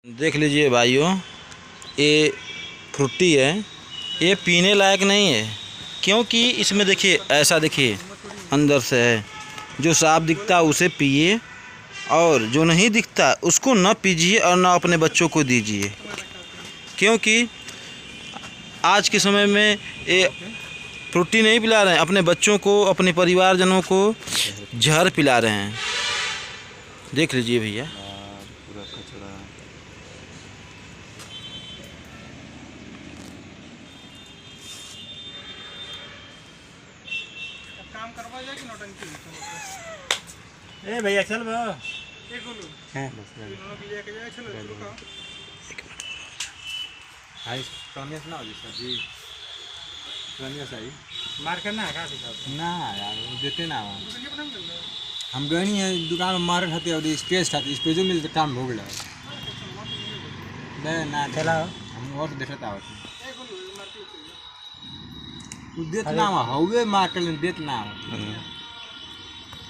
देख लीजिए भाइयों, ये फ्रूटी है, ये पीने लायक नहीं है क्योंकि इसमें देखिए ऐसा देखिए अंदर से है। जो साफ दिखता है उसे पिए और जो नहीं दिखता उसको न पीजिए और ना अपने बच्चों को दीजिए, क्योंकि आज के समय में ये फ्रूटी नहीं पिला रहे हैं, अपने बच्चों को अपने परिवारजनों को जहर पिला रहे हैं। देख लीजिए भैया, पूरा कचरा। काम करवा जाए कि नौटंकी ए भैया चल बा एक बोलो हैं बस दोनों की लेके जाए। चलो शुरू करो। हाय कौन सुना जी सर जी कौन सही मार करना है का सिखा ना यार देते ना मुझे क्या पता चल रहा है। हम गए नहीं है दुकान में मारन खाते और स्पेस खाते स्पेस में तो काम हो गया बे ना चला हम और देखता आवत एक बोलो मार के देत ना हवे मार के देत ना